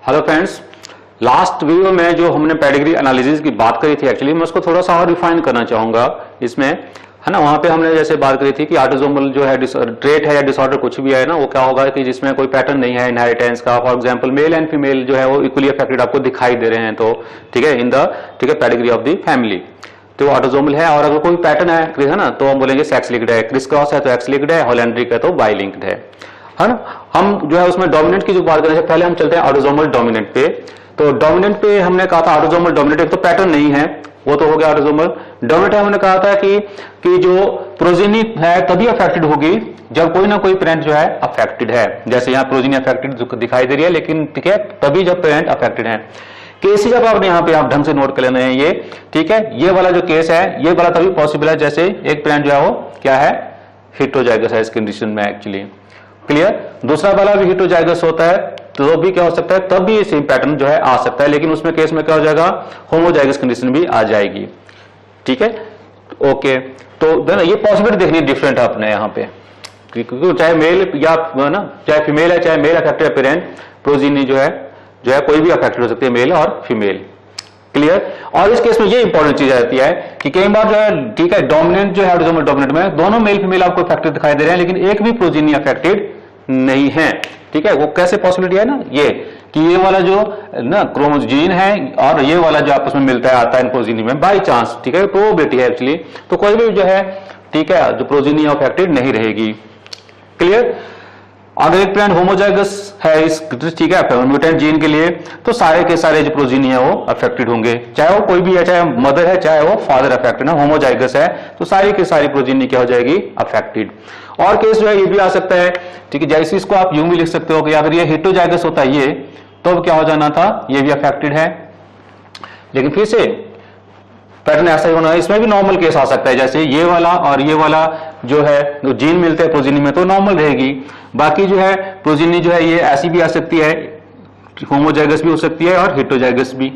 Hello friends, last video में जो हमने पेडिग्री एनालिसिस की बात करी थी, एक्चुअली मैं उसको थोड़ा सा और रिफाइन करना चाहूंगा इसमें, है ना। वहां पे हमने जैसे बात करी थी कि ऑटोसोमल जो है ट्रेट है या डिसऑर्डर कुछ भी है ना, वो क्या होगा कि जिसमें कोई पैटर्न नहीं है इनहेरिटेंस का। For example male and female जो है वो इक्वली अफेक्टेड आपको दिखाई दे रहे हैं, तो ठीक है in the pedigree of the family, तो ऑटोसोमल है। और अगर कोई पैटर्न है ना, तो हम बोलेंगे सेक्स लिंक्ड है, क्रिस क्रॉस है तो एक्स लिंक्ड है, होलैंड्रिक है तो बाई लिंक्ड है ना। हम जो है उसमें डोमिनेंट की जो बात करें, पहले हम चलते हैं ऑटोसोमल डोमिनेंट पे। तो डोमिनेंट पे हमने कहा था ऑटोसोमल डोमिनेंट एक तो पैटर्न नहीं है, वो तो हो गया ऑटोसोमल डोमिनेंट है। हमने कहा था कि जो प्रोजेनी है तभी अफेक्टेड होगी जब कोई ना कोई पेरेंट जो है अफेक्टेड है। जैसे यहाँ प्रोजेनी अफेक्टेड दिखाई दे रही है, लेकिन ठीक है तभी जब पेरेंट अफेक्टेड है। केस जब आपने यहाँ पे आप ढंग से नोट कर लेना है ये, ठीक है। ये वाला जो केस है ये वाला तभी पॉसिबल है जैसे एक पेरेंट जो है वो क्या है, हेटेरोजाइगस है इस कंडीशन में एक्चुअली, क्लियर। दूसरा वाला भी हेटेरोजाइगस होता है तो भी क्या हो सकता है, तब भी सेम पैटर्न जो है आ सकता है, लेकिन उसमें केस में क्या हो जाएगा, होमोजाइगस कंडीशन भी आ जाएगी, ठीक है। ओके, तो ये पॉसिबिलिटी देखनी डिफरेंट है अपने यहाँ पे, क्योंकि चाहे मेल या ना चाहे फीमेल है, चाहे मेल अफेक्टेड पेरेंट, प्रोजीनी जो है कोई भी अफेक्टेड हो सकती है, मेल और फीमेल, क्लियर। और इस केस में ये इंपॉर्टेंट चीज आती है कि कई बार जो है, ठीक है, डोमिनेंट जो है ऑटोसोमल डोमिनेंट में दोनों मेल फीमेल आपको अफेक्टेड दिखाई दे रहे हैं, लेकिन एक भी प्रोजीनी अफेक्टेड नहीं है, ठीक है। वो कैसे पॉसिबिलिटी है ना, ये कि ये वाला जो ना क्रोमोजीन है और ये वाला जो आपस में मिलता है आता है प्रोजीनी में बाय चांस, ठीक है, प्रोबेबिलिटी है एक्चुअली। तो कोई भी जो है, ठीक है, जो प्रोजीनी अफेक्टेड नहीं रहेगी, क्लियर। अगर एक पेरेंट होमोजाइगस है इस, ठीक है, म्यूटेंट जीन के लिए, तो सारे के सारे जो प्रोजीनी है वो अफेक्टेड होंगे, चाहे वो कोई भी है, चाहे मदर है चाहे वो फादर अफेक्टेड है। होमोजाइगस है तो सारी की सारी प्रोजीनी क्या हो जाएगी, अफेक्टेड। और केस जो है ये भी आ सकता है, ठीक है, जैसे इसको आप यूं भी लिख सकते हो कि अगर ये हेटेरोजाइगस होता है ये, तो क्या हो जाना था, ये भी अफेक्टेड है, लेकिन फिर से पैटर्न ऐसा ही होना है। इसमें भी नॉर्मल केस आ सकता है, जैसे ये वाला और ये वाला जो है जो जीन मिलते हैं प्रोजीनी में तो नॉर्मल रहेगी। बाकी जो है प्रोजीनी जो है ये ऐसी भी आ सकती है, होमोजाइगस भी हो सकती है और हेटेरोजाइगस भी,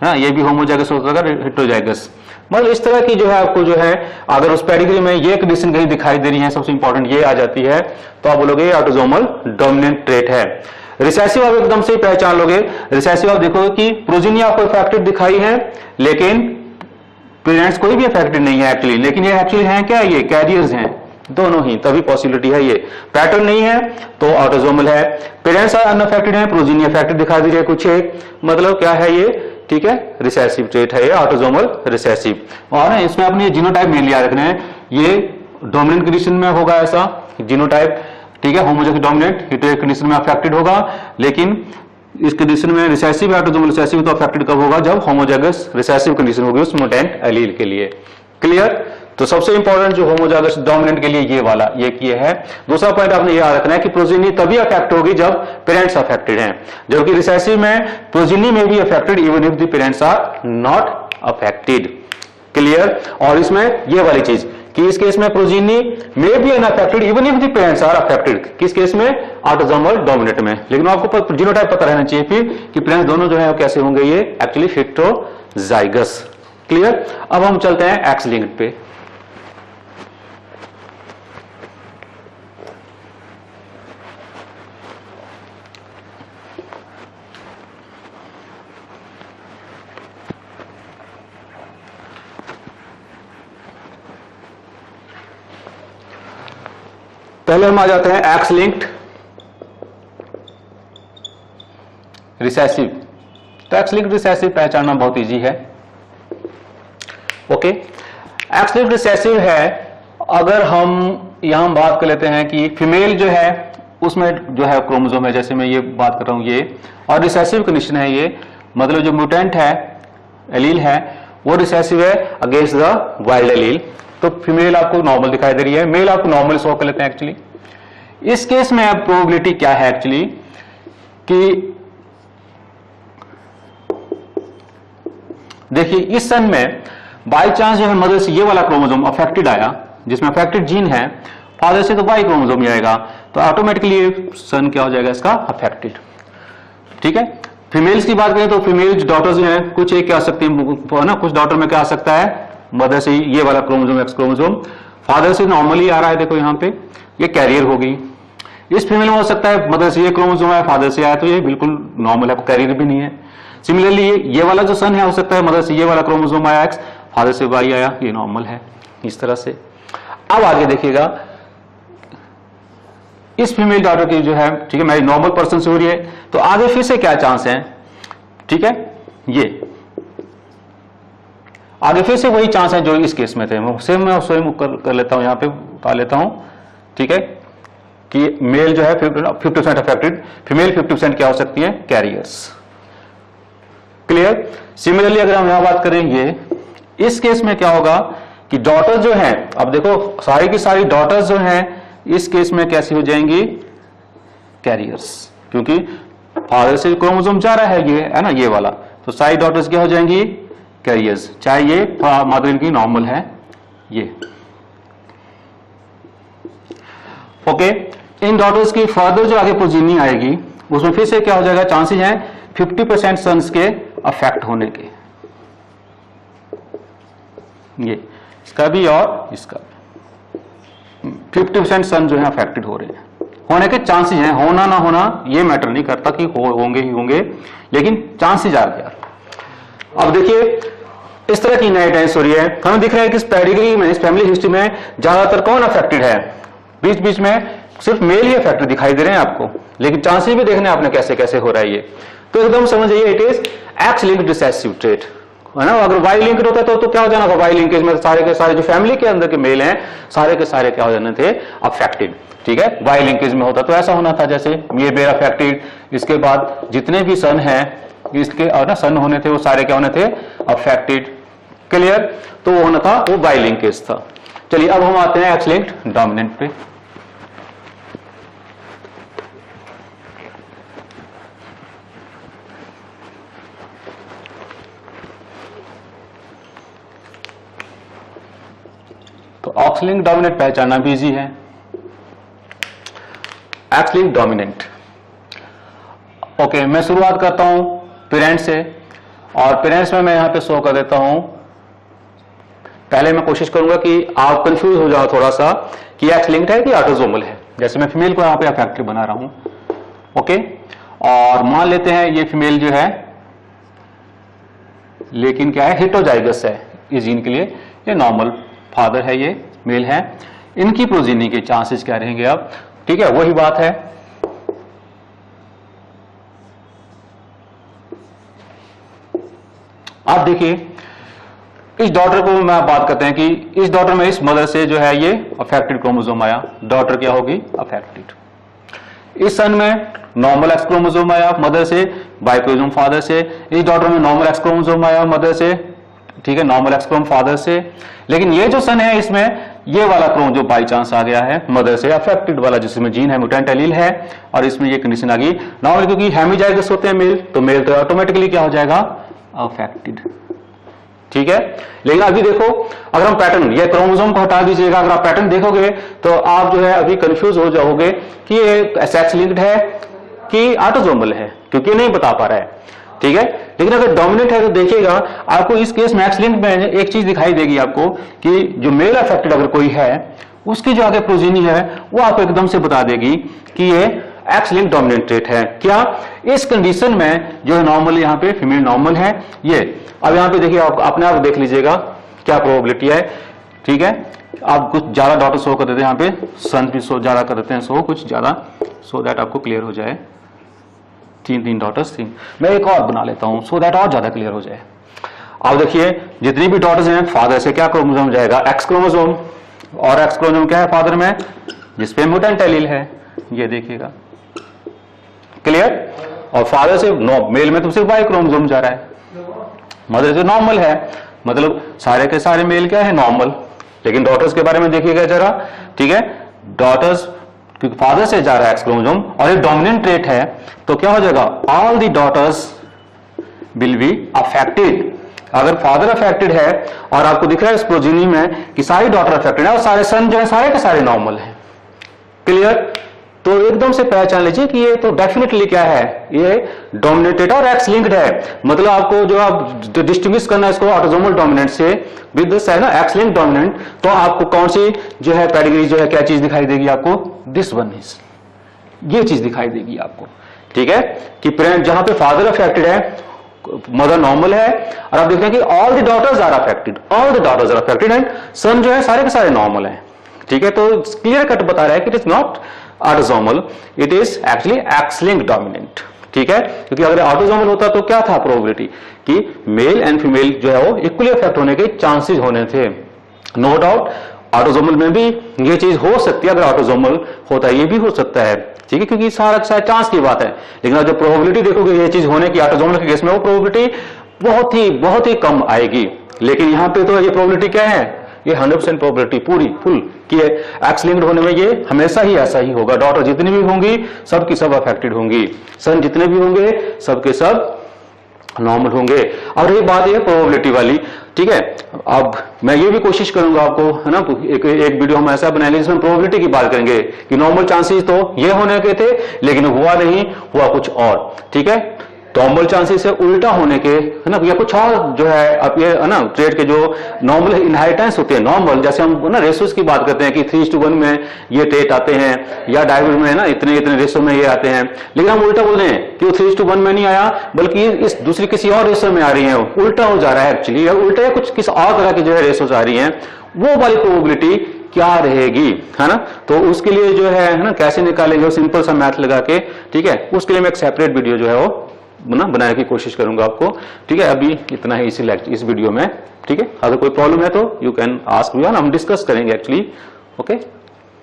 हाँ ये भी होमोजाइगस हो सकता है, हेटेरोजाइगस। मतलब इस तरह की जो है आपको जो है, अगर उस पेडिग्री में ये कंडीशन कहीं दिखाई दे रही है, सबसे इंपॉर्टेंट ये आ जाती है, तो आप बोलोगे ऑटोसोमल डोमिनेंट ट्रेट है। रिसेसिव आप एकदम से पहचान लोगे। रिसेसिव आप देखोगे कि प्रोजीनी आपको अफेक्टेड दिखाई है, लेकिन पेरेंट्स कोई भी अफेक्टेड नहीं है एक्चुअली, लेकिन ये एक्चुअली हैं क्या, ये कैरियर्स हैं दोनों ही, तभी पॉसिबिलिटी है। ये पैटर्न नहीं है तो ऑटोसोमल है, पेरेंट्स अनअफेक्टेड है, प्रोजीनी अफेक्टेड दिखा दी है कुछ एक, मतलब क्या है ये, ठीक है, रिसेसिव ट्रेट है ये, ऑटोसोमल रिसेसिव। और इसमें अपने जीनोटाइप मेन याद रखना है, ये डोमिनेंट कंडीशन में होगा ऐसा जीनोटाइप, ठीक है, होमोजाइगस डोमिनेंट हेटेरोजाइगस कंडीशन में अफेक्टेड होगा, लेकिन इस कंडीशन में रिसेसिव ऑटोसोमल रिसेसिव तो अफेक्टेड कब होगा, जब होमोजाइगस रिसेसिव कंडीशन होगी उस म्यूटेंट एलील के लिए, क्लियर। तो सबसे इंपॉर्टेंट जो होमोजाइगस डोमिनेंट के लिए ये वाला ये है। दूसरा पॉइंट आपने ये याद रखना है कि प्रोजीनी तभी अफेक्ट होगी जब पेरेंट्स अफेक्टेड हैं, जबकि रिसेसिव में प्रोजीनी में भी affected even if the parents are not affected, clear. और इसमें ये वाली चीज कि इस केस में प्रोजीनी में भी unaffected even if the parents are affected, किस केस में, ऑटोसोमल डोमिनेंट में। लेकिन आपको जीनोटाइप पता रहना चाहिए फिर कि पेरेंट्स दोनों जो है कैसे होंगे, ये एक्चुअली हेटेरोजाइगस, क्लियर। अब हम चलते हैं एक्स लिंक्ड पे। पहले हम आ जाते हैं एक्स लिंक्ड रिसेसिव। तो एक्स लिंक्ड रिसेसिव पहचानना बहुत इजी है, ओके। एक्स लिंक्ड रिसेसिव है, अगर हम यहां बात कर लेते हैं कि फीमेल जो है उसमें जो है क्रोमोसोम है, जैसे मैं ये बात कर रहा हूं ये, और रिसेसिव कंडीशन है ये, मतलब जो म्यूटेंट है एलील है वो रिसेसिव है अगेंस्ट द वाइल्ड एलील। तो फीमेल आपको नॉर्मल दिखाई दे रही है, मेल आपको नॉर्मल शो कर लेते हैं एक्चुअली। इस केस में अब प्रोबेबिलिटी क्या है एक्चुअली कि देखिए इस सन में बाय चांस जो है मदर से ये वाला क्रोमोसोम अफेक्टेड आया, जिसमें अफेक्टेड जीन है, फादर से तो वाई क्रोमोसोम ही आएगा, तो ऑटोमेटिकली सन क्या हो जाएगा इसका, अफेक्टेड, ठीक है। फीमेल्स की बात करें तो फीमेल डॉटर्स जो है कुछ एक क्या आ सकती है ना, कुछ डॉटर में क्या आ सकता है, मदर से ये वाला क्रोमोसोम एक्स क्रोमोसोम, फादर से नॉर्मली आ रहा है, देखो यहाँ पे ये कैरियर होगी, इस फीमेल में हो सकता है मदर से ये क्रोमोसोम है, फादर से आया, तो ये बिल्कुल नॉर्मल है, कैरियर भी नहीं है। सिमिलरली ये वाला जो सन है, हो सकता है मदर से ये वाला क्रोमोसोम आया एक्स, फादर से वाई आया, ये नॉर्मल है, इस तरह से। अब आगे देखिएगा, इस फीमेल डॉटर की जो है, ठीक है, मैरिज नॉर्मल पर्सन से हो रही है, तो आगे फिर से क्या चांस है, ठीक है, ये आगे फिर से वही चांस है जो इस केस में थे। सेम मैं स्वयं कर लेता हूं, यहां पे उतार लेता हूं, ठीक है, कि मेल जो है 50% अफेक्टेड, फीमेल 50% क्या हो सकती है, कैरियर्स। क्लियर। सिमिलरली अगर हम यहां बात करें, ये इस केस में क्या होगा कि डॉटर जो है, अब देखो सारी की सारी डॉटर्स जो हैं इस केस में कैसी हो जाएंगी, कैरियर्स, क्योंकि फादर से क्रोमोसोम जा रहा है, ये है ना, ये वाला, तो सारी डॉटर्स क्या हो जाएंगी, कैरियर्स, चाहे ये मदर इनकी नॉर्मल है, ये। ओके, इन डॉटर्स की फर्दर जो आगे प्रोजीनी आएगी उसमें फिर से क्या हो जाएगा, चांसेस हैं 50% सन्स के अफेक्ट होने के, ये इसका भी और इसका भी 50% सन जो है अफेक्टेड हो रहे हैं, होने के चांसेस हैं, होना ना होना ये मैटर नहीं करता कि होंगे ही होंगे, लेकिन चांसेस आ गया। अब देखिए इस तरह की इनहेरिटेंस हो रही है, हमें दिख रहा है कि इस पेडिग्री में, इस फैमिली हिस्ट्री में ज्यादातर कौन अफेक्टेड है, बीच बीच में सिर्फ मेल ही अफेक्टेड दिखाई दे रहे हैं आपको, लेकिन चांसेस भी देखने आपने कैसे कैसे हो रहा है ये, तो एकदम समझ जाइए it is x linked recessive trait, है ना। अगर वाई लिंक्ड होता तो क्या हो जाना था, वाई लिंकेज में सारे के सारे जो फैमिली के अंदर के मेल हैं सारे के सारे क्या हो जाने थे, अफेक्टेड, ठीक है। वाई लिंकेज में होता तो ऐसा होना था, जैसे ये मेल अफेक्टेड, इसके बाद जितने भी सन हैं इसके और ना सन होने थे वो सारे क्या होने थे, अफेक्टेड। क्लियर, तो वो होना था, वो वाई लिंकेज था। चलिए अब हम आते हैं एक्स लिंक्ड डोमिनेंट पे। तो एक्स लिंक्ड डोमिनेंट पहचानना भी इजी है। एक्स लिंक्ड डोमिनेंट, ओके, मैं शुरुआत करता हूं पेरेंट्स से, और पेरेंट्स में मैं यहां पे शो कर देता हूं। पहले मैं कोशिश करूंगा कि आप कंफ्यूज हो जाओ थोड़ा सा कि एक्स लिंक्ड है कि ऑटोसोमल है, जैसे मैं फीमेल को यहां पे अफेक्टेड बना रहा हूं, ओके। और मान लेते हैं ये फीमेल जो है, लेकिन क्या है, हेटेरोजाइगस है इस जीन के लिए, ये नॉर्मल फादर है, ये मेल है, इनकी प्रोजीनी के चांसेस क्या रहेंगे अब, ठीक है, वही बात है। आप देखिए इस डॉटर को मैं बात करते हैं कि इस डॉटर में इस मदर से जो है ये अफेक्टेड क्रोमोसोम आया, डॉटर क्या होगी, अफेक्टेड। इस सन में नॉर्मल एक्स क्रोमोसोम आया मदर से, बाई क्रोमोसोम फादर से। इस डॉटर में नॉर्मल एक्स क्रोमोसोम आया मदर से, ठीक है, नॉर्मल एक्स क्रोम फादर से। लेकिन ये जो सन है इसमें ये वाला क्रोम जो बाई चांस आ गया है मदर से, अफेक्टेड वाला, जिसमें जीन है म्यूटेंट एलील है, और इसमें ये कंडीशन आ गई नॉर्मल, क्योंकि हेमिजाइगस होते हैं मेल, तो मेल तो ऑटोमेटिकली क्या हो जाएगा, अफेक्टेड, ठीक है। लेकिन अभी देखो, अगर हम पैटर्न, ये क्रोमोसोम को हटा दीजिएगा, अगर आप पैटर्न देखोगे तो आप जो है अभी कंफ्यूज हो जाओगे कि ये सेक्स लिंक्ड है कि ऑटोसोमल है, क्योंकि नहीं बता पा रहा है, ठीक है। लेकिन अगर डोमिनेंट है तो देखिएगा आपको इस केस में एक्स लिंक्ड में एक चीज दिखाई देगी आपको कि जो मेल अफेक्टेड अगर कोई है उसकी जो आगे प्रोजीनी है वो आपको एकदम से बता देगी कि ये एक्स लिंक्ड डोमिनेंट ट्रेट है। क्या इस कंडीशन में जो है नॉर्मल, यहाँ पे फीमेल नॉर्मल है ये। अब यहाँ पे देखिए, आप अपने आप देख लीजिएगा क्या प्रोबेबिलिटी है, ठीक है। आप कुछ ज्यादा डॉटर शो कर देते हैं, यहाँ पे सन भी शो ज्यादा कर देते हैं, शो कुछ ज्यादा, सो दैट आपको क्लियर हो जाए। तीन डॉटर्स थी, मैं एक और बना लेता हूं सो दैट और ज्यादा क्लियर हो जाए। अब देखिए जितनी भी डॉटर्स हैं फादर से क्या क्रोमोसोम जाएगा, एक्स क्रोमोसोम, और एक्स क्रोमोसोम क्या है फादर में, जिसपे म्यूटेंट एलील है, ये देखिएगा, क्लियर। और फादर से मेल में तो सिर्फ वाई क्रोमोसोम जा रहा है, मदर से नॉर्मल है, मतलब सारे के सारे मेल क्या है, नॉर्मल। लेकिन डॉटर्स के बारे में देखिएगा जरा, ठीक है, डॉटर्स क्योंकि फादर से जा रहा है एक्स क्रोमोसोम और ये डोमिनेंट ट्रेट है, तो क्या हो जाएगा, all the daughters will be affected. अगर फादर अफेक्टेड है और आपको दिख रहा है इस प्रोजीनी में कि सारी डॉटर अफेक्टेड है और सारे सन जो है सारे के सारे नॉर्मल है, क्लियर। तो एकदम से पहचान लीजिए कि ये तो डेफिनेटली क्या है, ये डोमिनेटेड और एक्स लिंक्ड है। मतलब आपको जो आप डिस्टिंग्विश करना है इसको ऑटोसोमल डोमिनेंट से विद दिस है ना एक्स लिंक्ड डोमिनेंट, तो आपको कौन सी जो है पेडिग्री जो है क्या चीज दिखाई देगी आपको, दिस वन इज ये चीज दिखाई देगी आपको, ठीक है, कि पेरेंट जहां पे फादर अफेक्टेड है, मदर नॉर्मल है, और आप देखते हैं कि all the daughters are affected and son जो है सारे के सारे नॉर्मल हैं, ठीक है। तो क्लियर कट बता रहा है कि it is not autosomal, it is actually x linked dominant, ठीक है। क्योंकि अगर ऑटोसोमल होता तो क्या था प्रोबेबिलिटी कि मेल एंड फीमेल जो है वो इक्वली अफेक्ट होने के चांसेस होने थे। नो डाउट ऑटोसोमल में भी ये चीज हो सकती है, अगर ऑटोसोमल होता है ये भी हो सकता है, ठीक है, क्योंकि सारा चांस की बात है। लेकिन जो प्रोबेबिलिटी देखोगे ये चीज होने की ऑटोसोमल के केस में, वो प्रोबेबिलिटी बहुत ही कम आएगी। लेकिन यहां पे तो ये प्रोबेबिलिटी क्या है, ये 100% प्रोबेबिलिटी पूरी फुल कि एक्स लिंक्ड होने में ये हमेशा ही ऐसा ही होगा। डॉटर जितनी भी होंगी सब की सब अफेक्टेड होंगी, सन जितने भी होंगे सब के सब नॉर्मल होंगे। और ये बात है प्रोबेबिलिटी वाली, ठीक है। अब मैं ये भी कोशिश करूंगा आपको, है ना, एक वीडियो हम ऐसा बनाएंगे जिसमें प्रोबेबिलिटी की बात करेंगे कि नॉर्मल चांसेस तो ये होने के थे लेकिन हुआ नहीं, हुआ कुछ और, ठीक है। नॉर्मल चांसेस से उल्टा होने के, है ना, या कुछ और जो है, अब ये है ना ट्रेड के जो नॉर्मल इनहेरिटेंस होते हैं, नॉर्मल जैसे हम ना रेशोस की बात करते हैं कि 3:1 में ये ट्रेट आते हैं, या डायवर्स में है ना इतने रेशो में ये आते हैं। लेकिन हम उल्टा बोल रहे हैं कि वो 3:1 में नहीं आया बल्कि इस दूसरी किसी और रेशो में आ रही है, उल्टा हो जा रहा है एक्चुअली, या उल्टा या कुछ किस और तरह की जो है रेशोस आ रही है, वो वाली प्रोबेबिलिटी क्या रहेगी, है ना। तो उसके लिए जो है ना कैसे निकालेंगे, सिंपल सा मैथ लगा के, ठीक है, उसके लिए मैं एक सेपरेट वीडियो जो है वो बनाने की कोशिश करूंगा आपको, ठीक है। अभी इतना ही इस वीडियो में, ठीक है। अगर कोई प्रॉब्लम है तो यू कैन आस्क मी, हम डिस्कस करेंगे एक्चुअली, ओके।